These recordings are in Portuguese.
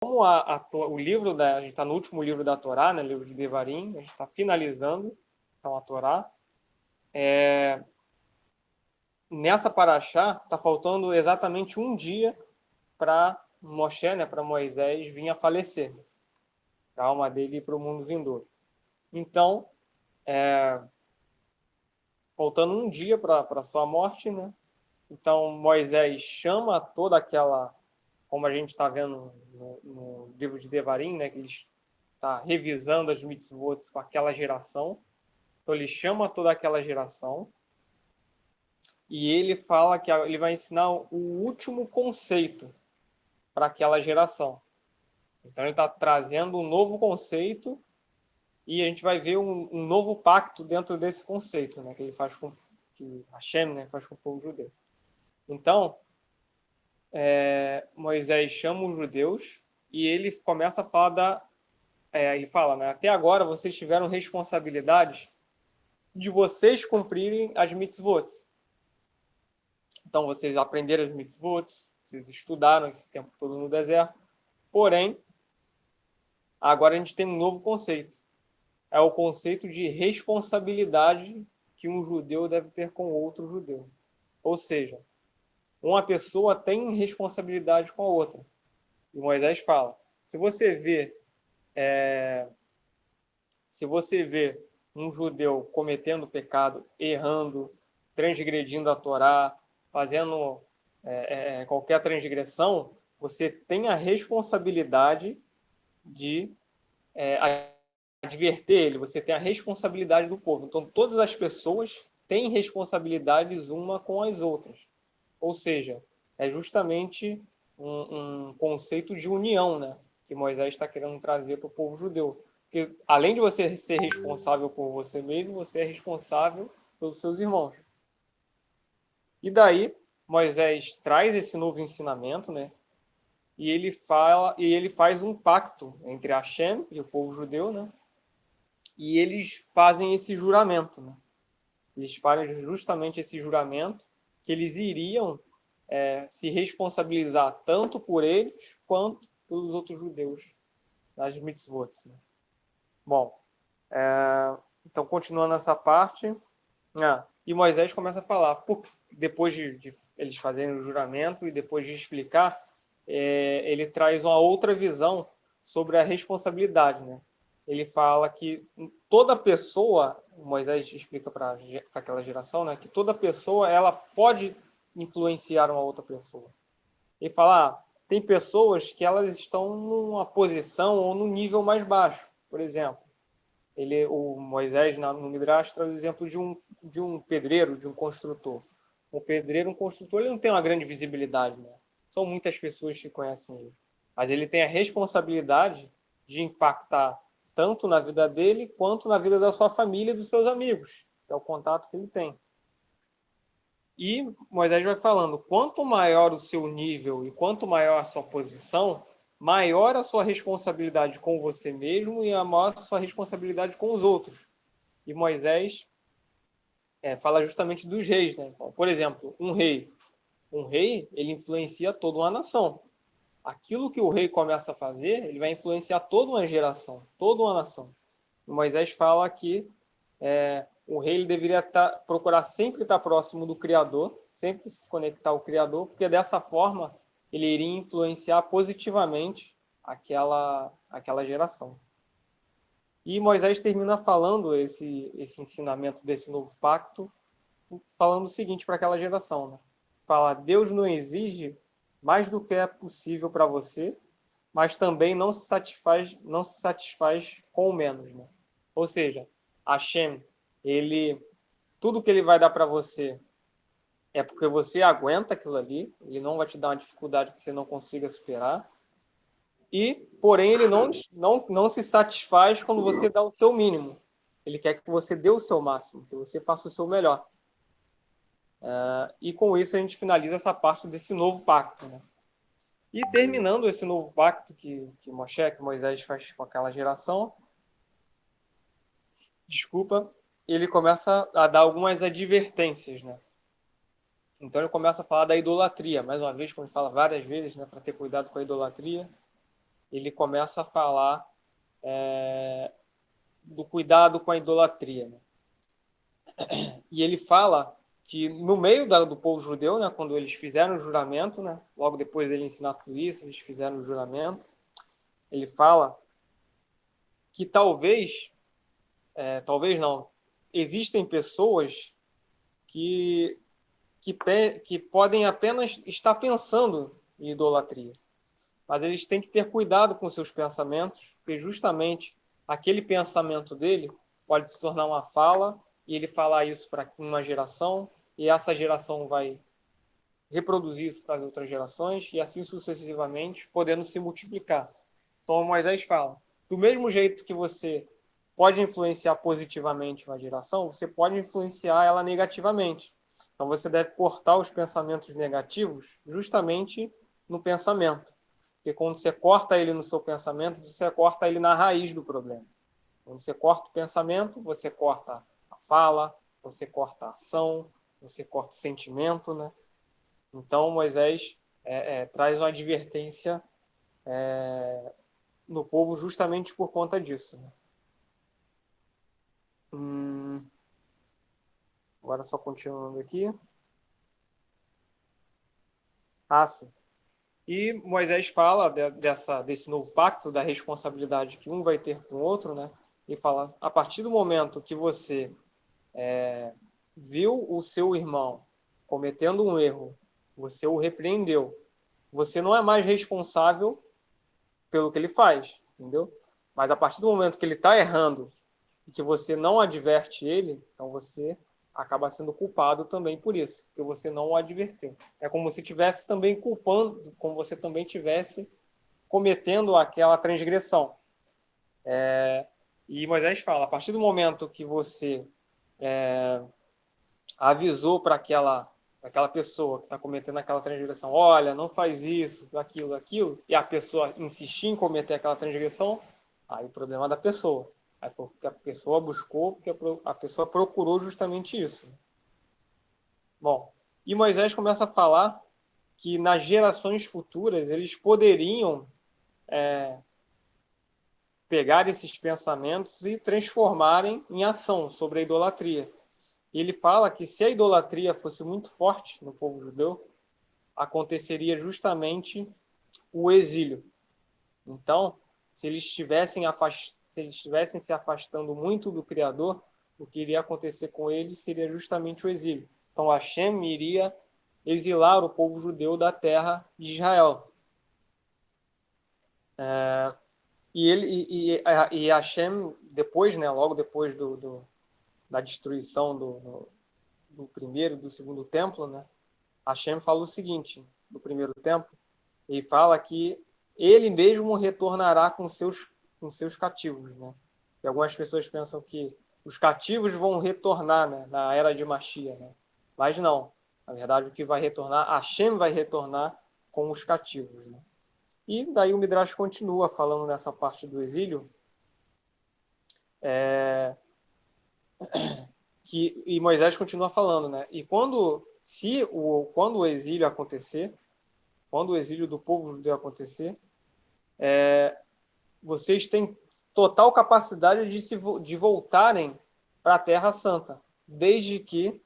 como o livro a gente está no último livro da Torá, né, livro de Devarim, a gente está finalizando então, a Torá. Nessa paraxá, está faltando exatamente um dia para Moshe, né, para Moisés, vir a falecer. A alma dele ir para o mundo vindouro. Então, faltando um dia para sua morte, né? Então, Moisés chama toda aquela, como a gente está vendo no livro de Devarim, né, que ele está revisando as mitzvot com aquela geração. Então, ele chama toda aquela geração e ele fala que ele vai ensinar o último conceito para aquela geração. Então, ele está trazendo um novo conceito e a gente vai ver um novo pacto dentro desse conceito, né, que ele faz com que Hashem, né, faz com o povo judeu. Então, Moisés chama os judeus e ele começa a falar ele fala, né, até agora vocês tiveram responsabilidades de vocês cumprirem as mitzvot. Então, vocês aprenderam as mitzvot, vocês estudaram esse tempo todo no deserto. Porém, agora a gente tem um novo conceito. É o conceito de responsabilidade que um judeu deve ter com outro judeu. Ou seja, uma pessoa tem responsabilidade com a outra. E Moisés fala, se você vê um judeu cometendo pecado, errando, transgredindo a Torá, fazendo qualquer transgressão, você tem a responsabilidade de adverter ele, você tem a responsabilidade do povo. Então, todas as pessoas têm responsabilidades uma com as outras. Ou seja, é justamente um conceito de união, né, que Moisés está querendo trazer para o povo judeu. Porque, além de você ser responsável por você mesmo, você é responsável pelos seus irmãos. E daí, Moisés traz esse novo ensinamento, né, e ele faz um pacto entre Hashem e o povo judeu, né, e eles fazem esse juramento, né? Eles fazem justamente esse juramento que eles iriam se responsabilizar tanto por eles quanto pelos outros judeus nas mitzvot. Né? Bom, então continuando essa parte, e Moisés começa a falar, depois de eles fazerem o juramento e depois de explicar, ele traz uma outra visão sobre a responsabilidade, né? Ele fala que toda pessoa, Moisés explica para aquela geração, né, que toda pessoa ela pode influenciar uma outra pessoa. Ele fala, tem pessoas que elas estão numa posição ou num nível mais baixo. Por exemplo, o Moisés no Midrash traz o exemplo de um pedreiro, de um construtor. Um pedreiro, um construtor, ele não tem uma grande visibilidade, né? São muitas pessoas que conhecem ele. Mas ele tem a responsabilidade de impactar tanto na vida dele quanto na vida da sua família e dos seus amigos, que é o contato que ele tem. E Moisés vai falando, quanto maior o seu nível e quanto maior a sua posição, maior a sua responsabilidade com você mesmo e a maior a sua responsabilidade com os outros. E Moisés fala justamente dos reis, né? Então, por exemplo, um rei, ele influencia toda uma nação. Aquilo que o rei começa a fazer, ele vai influenciar toda uma geração, toda uma nação. E Moisés fala que o rei ele deveria procurar sempre estar próximo do Criador, sempre se conectar ao Criador, porque dessa forma ele iria influenciar positivamente aquela geração. E Moisés termina falando esse ensinamento desse novo pacto, falando o seguinte para aquela geração, né? Fala, Deus não exige mais do que é possível para você, mas também não se satisfaz com o menos, né? Ou seja, Hashem, tudo que ele vai dar para você é porque você aguenta aquilo ali, ele não vai te dar uma dificuldade que você não consiga superar. Porém, ele não se satisfaz quando você dá o seu mínimo. Ele quer que você dê o seu máximo, que você faça o seu melhor. E com isso a gente finaliza essa parte desse novo pacto, né? E terminando esse novo pacto que Moisés faz com aquela geração, ele começa a dar algumas advertências, né? Então ele começa a falar da idolatria, mais uma vez, como ele fala várias vezes, né, para ter cuidado com a idolatria. ele começa a falar do cuidado com a idolatria, né? E ele fala que no meio do povo judeu, né, quando eles fizeram o juramento, né, logo depois dele ensinar tudo isso, eles fizeram o juramento, ele fala que talvez não, existem pessoas que podem apenas estar pensando em idolatria, mas eles têm que ter cuidado com seus pensamentos, porque justamente aquele pensamento dele pode se tornar uma fala, e ele falar isso para uma geração, e essa geração vai reproduzir isso para as outras gerações, e assim sucessivamente, podendo se multiplicar. Então Moisés fala, do mesmo jeito que você pode influenciar positivamente uma geração, você pode influenciar ela negativamente. Então você deve cortar os pensamentos negativos justamente no pensamento. Porque quando você corta ele no seu pensamento, você corta ele na raiz do problema. Quando você corta o pensamento, você corta a fala, você corta a ação, você corta o sentimento, né? Então Moisés traz uma advertência no povo justamente por conta disso, né? Agora só continuando aqui. Sim. E Moisés fala desse novo pacto, da responsabilidade que um vai ter com o outro, né? E fala, a partir do momento que você viu o seu irmão cometendo um erro, você o repreendeu, você não é mais responsável pelo que ele faz, entendeu? Mas a partir do momento que ele está errando e que você não adverte ele, então você acaba sendo culpado também por isso, porque você não o adverteu. É como se tivesse também culpando, como você também tivesse cometendo aquela transgressão. E Moisés fala, a partir do momento que você avisou para aquela pessoa que está cometendo aquela transgressão, olha, não faz isso, aquilo, e a pessoa insistir em cometer aquela transgressão, aí o problema é da pessoa. Aí foi porque a pessoa buscou, porque a pessoa procurou justamente isso. Bom, e Moisés começa a falar que nas gerações futuras eles poderiam pegar esses pensamentos e transformarem em ação sobre a idolatria. E ele fala que se a idolatria fosse muito forte no povo judeu, aconteceria justamente o exílio. Então, se eles estivessem se afastando muito do Criador, o que iria acontecer com eles seria justamente o exílio. Então, Hashem iria exilar o povo judeu da terra de Israel. E Hashem, depois, né, logo depois da destruição do primeiro e do segundo templo, né, Hashem fala o seguinte, no primeiro templo, ele fala que ele mesmo retornará com seus cativos, né? E algumas pessoas pensam que os cativos vão retornar, né, na era de Mashiach, né? Mas não. Na verdade, o que vai retornar, Hashem vai retornar com os cativos, né? E daí o Midrash continua falando nessa parte do exílio, e Moisés continua falando, né? E quando o exílio acontecer, quando o exílio do povo judeu acontecer, vocês têm total capacidade de voltarem para a Terra Santa, desde que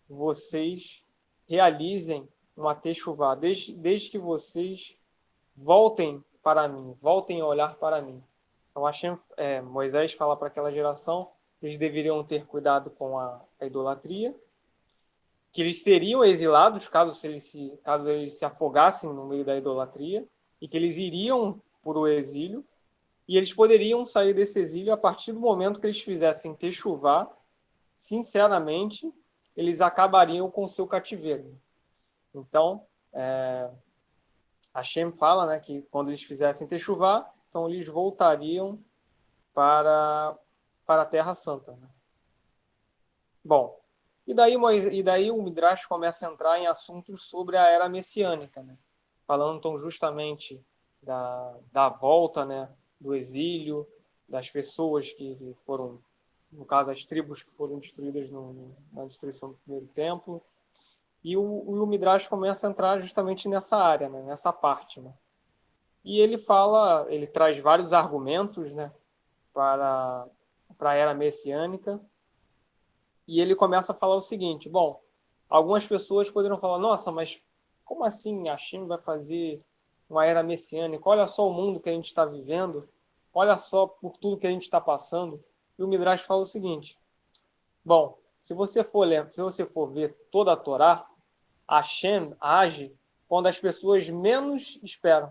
vocês realizem uma techuvá, desde que vocês voltem para mim, voltem a olhar para mim. Então, Moisés fala para aquela geração que eles deveriam ter cuidado com a idolatria, que eles seriam exilados caso eles se afogassem no meio da idolatria, e que eles iriam por o exílio, e eles poderiam sair desse exílio a partir do momento que eles fizessem techuvá, sinceramente, eles acabariam com o seu cativeiro. Então, Hashem fala, né, que quando eles fizessem techuvá, então eles voltariam para a Terra Santa, né? Bom, e daí o Midrash começa a entrar em assuntos sobre a era messiânica, né? Falando então justamente da volta, né, do exílio, das pessoas que foram, no caso, as tribos que foram destruídas na destruição do primeiro templo. E o Midrash começa a entrar justamente nessa área, né, nessa parte, né? E ele traz vários argumentos, né, para a era messiânica, e ele começa a falar o seguinte: bom, algumas pessoas poderiam falar, nossa, mas como assim a China vai fazer uma era messiânica? Olha só o mundo que a gente está vivendo, olha só por tudo que a gente está passando. E o Midrash fala o seguinte: bom, se você for ler, se você for ver toda a Torá, Hashem age quando as pessoas menos esperam.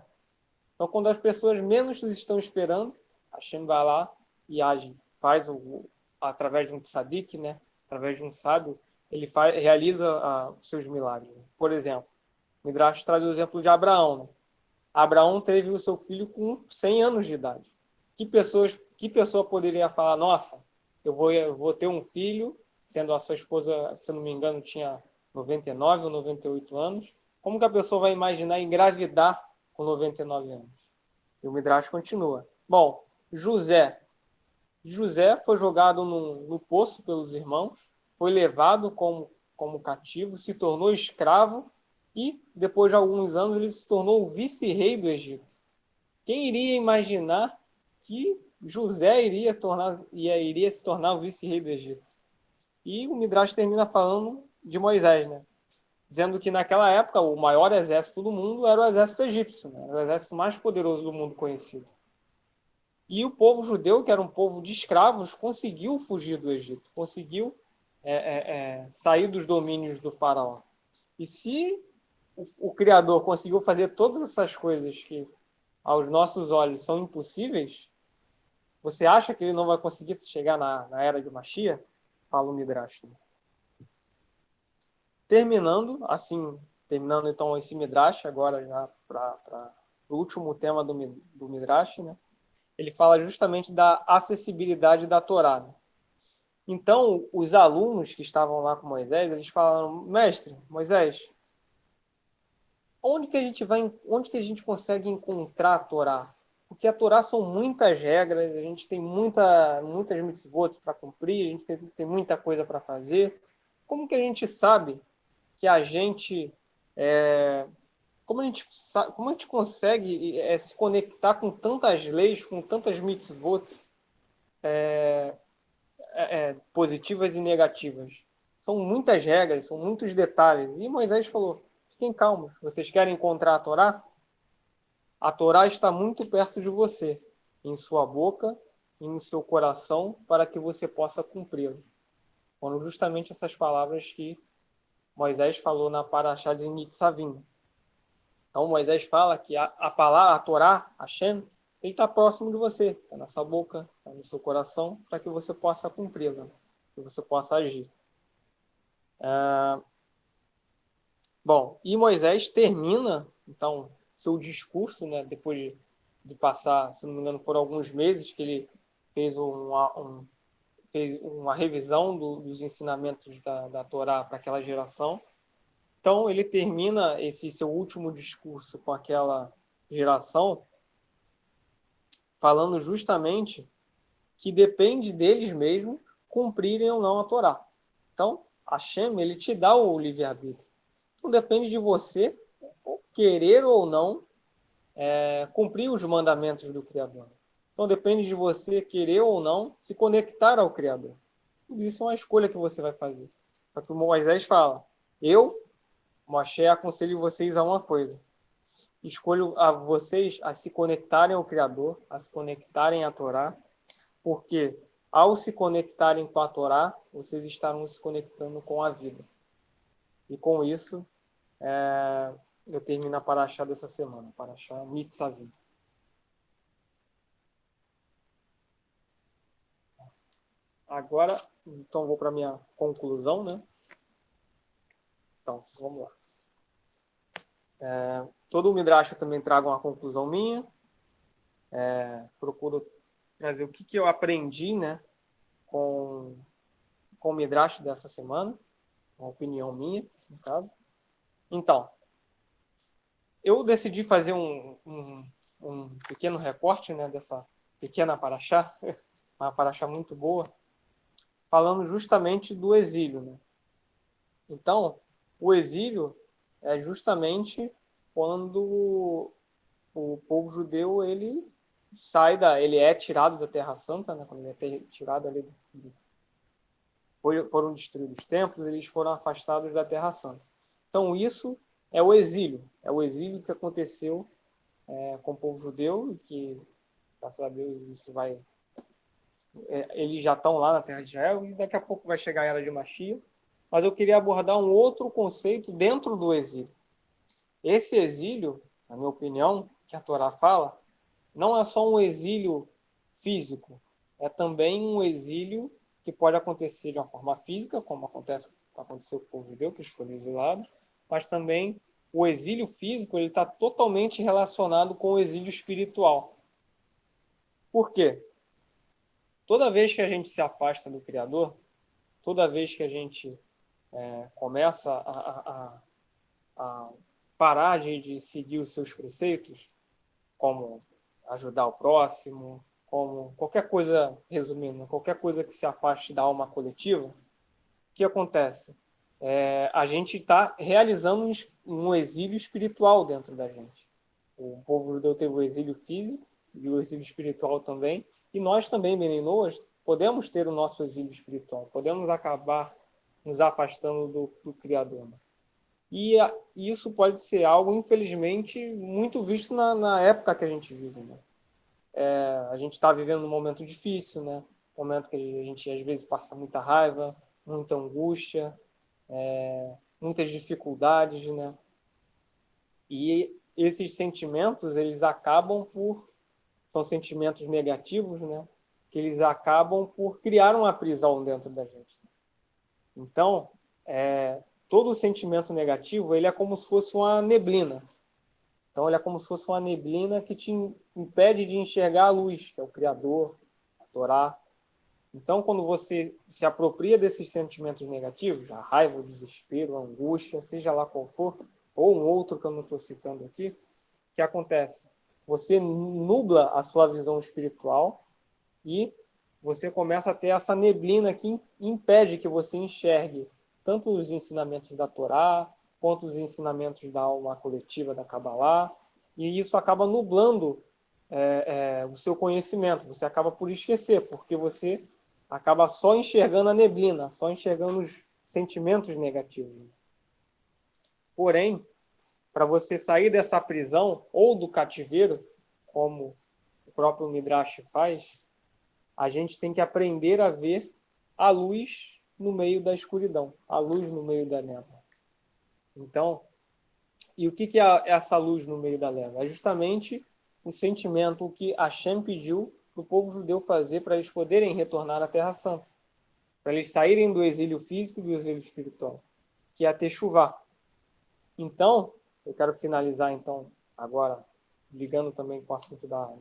Então, quando as pessoas menos estão esperando, Hashem vai lá e age, faz através de um tzadik, né? Através de um sábio, ele realiza os seus milagres. Por exemplo, o Midrash traz o exemplo de Abraão. Né? Abraão teve o seu filho com 100 anos de idade. Que pessoa poderia falar, nossa, eu vou ter um filho, sendo a sua esposa, se não me engano, tinha 99 ou 98 anos. Como que a pessoa vai imaginar engravidar com 99 anos? E o Midrash continua. Bom, José foi jogado no poço pelos irmãos, foi levado como cativo, se tornou escravo e, depois de alguns anos, ele se tornou o vice-rei do Egito. Quem iria imaginar que José iria se tornar o vice-rei do Egito? E o Midrash termina falando de Moisés, né? Dizendo que naquela época o maior exército do mundo era o exército egípcio, né? Era o exército mais poderoso do mundo conhecido. E o povo judeu, que era um povo de escravos, conseguiu fugir do Egito, conseguiu sair dos domínios do faraó. E se o Criador conseguiu fazer todas essas coisas que aos nossos olhos são impossíveis, você acha que ele não vai conseguir chegar na era de Mashiach? Fala o Midrash. Terminando então esse Midrash, agora já para o último tema do Midrash, né? Ele fala justamente da acessibilidade da Torá. Né? Então, os alunos que estavam lá com Moisés, eles falaram, mestre, Moisés, onde que a gente consegue encontrar a Torá? Porque a Torá são muitas regras, a gente tem muitas mitzvot para cumprir, a gente tem muita coisa para fazer. Como que a gente sabe que a gente como a gente consegue se conectar com tantas leis, com tantas mitzvot positivas e negativas? São muitas regras, são muitos detalhes. E Moisés falou, fiquem calmos, vocês querem encontrar a Torá? A Torá está muito perto de você, em sua boca e em seu coração, para que você possa cumpri-la. Foram justamente essas palavras que Moisés falou na Parashá de Nitzavim. Então Moisés fala que a palavra, a Torá, Hashem, ele está próximo de você, está na sua boca, está no seu coração, para que você possa cumpri-la, que você possa agir. Bom, e Moisés termina, então, seu discurso, né, depois de passar, se não me engano, foram alguns meses que ele fez fez uma revisão dos ensinamentos da Torá para aquela geração. Então, ele termina esse seu último discurso com aquela geração, falando justamente que depende deles mesmos cumprirem ou não a Torá. Então, Hashem, ele te dá o livre-arbítrio. Então, depende de você querer ou não cumprir os mandamentos do Criador. Então, depende de você querer ou não se conectar ao Criador. Tudo isso é uma escolha que você vai fazer. Só que o Moisés fala, Moshe, aconselho vocês a uma coisa. Escolho a vocês a se conectarem ao Criador, a se conectarem à Torá, porque ao se conectarem com a Torá, vocês estarão se conectando com a vida. E com isso, eu termino a Parashá dessa semana, Parashá Nitzavim. Agora, então, vou para a minha conclusão, né? Então, vamos lá. Todo o Midrash eu também trago uma conclusão minha. Procuro trazer o que eu aprendi, né, com o Midrash dessa semana, uma opinião minha, no caso. Então, eu decidi fazer um pequeno recorte, né, dessa pequena paraxá, uma paraxá muito boa, falando justamente do exílio. Né? Então, o exílio é justamente quando o povo judeu, ele ele é tirado da Terra Santa, né? Quando ele é tirado ali, foram destruídos os templos, eles foram afastados da Terra Santa. Então isso é o exílio que aconteceu com o povo judeu, e que, graças a Deus, eles já estão lá na Terra de Israel, e daqui a pouco vai chegar a Era de Mashiach. Mas eu queria abordar um outro conceito dentro do exílio. Esse exílio, na minha opinião, que a Torá fala, não é só um exílio físico, é também um exílio que pode acontecer de uma forma física, como aconteceu com o povo judeu, que foi exilado, mas também o exílio físico está totalmente relacionado com o exílio espiritual. Por quê? Toda vez que a gente se afasta do Criador, toda vez que a gente começa a parar de seguir os seus preceitos, como ajudar o próximo, como qualquer coisa, resumindo, qualquer coisa que se afaste da alma coletiva, o que acontece? A gente está realizando um exílio espiritual dentro da gente. O povo judeu teve o exílio físico e o exílio espiritual também, e nós também, Meninoas, podemos ter o nosso exílio espiritual, podemos acabar nos afastando do Criador. E isso pode ser algo, infelizmente, muito visto na época que a gente vive. Né? A gente está vivendo um momento difícil, né? Um momento que a gente, às vezes, passa muita raiva, muita angústia, muitas dificuldades, né? E esses sentimentos, eles são sentimentos negativos, né? Que eles acabam por criar uma prisão dentro da gente. Então, todo sentimento negativo, ele é como se fosse uma neblina. Então, ele é como se fosse uma neblina que te impede de enxergar a luz, que é o Criador, a Torá. Então, quando você se apropria desses sentimentos negativos, a raiva, o desespero, a angústia, seja lá qual for, ou um outro que eu não estou citando aqui, o que acontece? Você nubla a sua visão espiritual e você começa a ter essa neblina que impede que você enxergue tanto os ensinamentos da Torá, quanto os ensinamentos da alma coletiva da Kabbalah, e isso acaba nublando o seu conhecimento. Você acaba por esquecer, porque você acaba só enxergando a neblina, só enxergando os sentimentos negativos. Porém, para você sair dessa prisão ou do cativeiro, como o próprio Midrash faz, a gente tem que aprender a ver a luz no meio da escuridão, a luz no meio da névoa. Então, e o que é essa luz no meio da névoa? É justamente o sentimento que Hashem pediu para o povo judeu fazer para eles poderem retornar à Terra Santa, para eles saírem do exílio físico e do exílio espiritual, que é a Teshuvá. Então, eu quero finalizar então agora, ligando também com o assunto da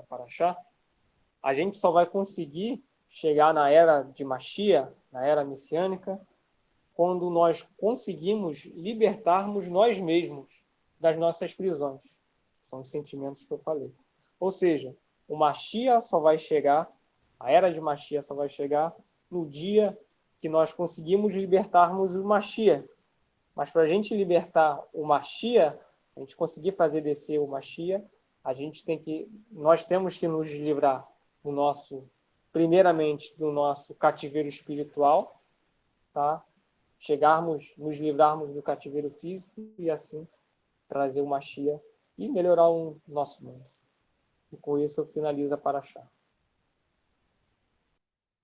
Parashá, a gente só vai conseguir chegar na era de Mashiach, na era messiânica, quando nós conseguimos libertarmos nós mesmos das nossas prisões. São os sentimentos que eu falei. Ou seja, o Mashiach só vai chegar, a era de Mashiach só vai chegar no dia que nós conseguimos libertarmos o Mashiach. Mas para a gente libertar o Mashiach, a gente conseguir fazer descer o Mashiach, nós temos que nos livrar primeiramente do nosso cativeiro espiritual, tá? Nos livrarmos do cativeiro físico e assim trazer o Mashiach e melhorar o nosso mundo. E com isso eu finalizo a Parashá.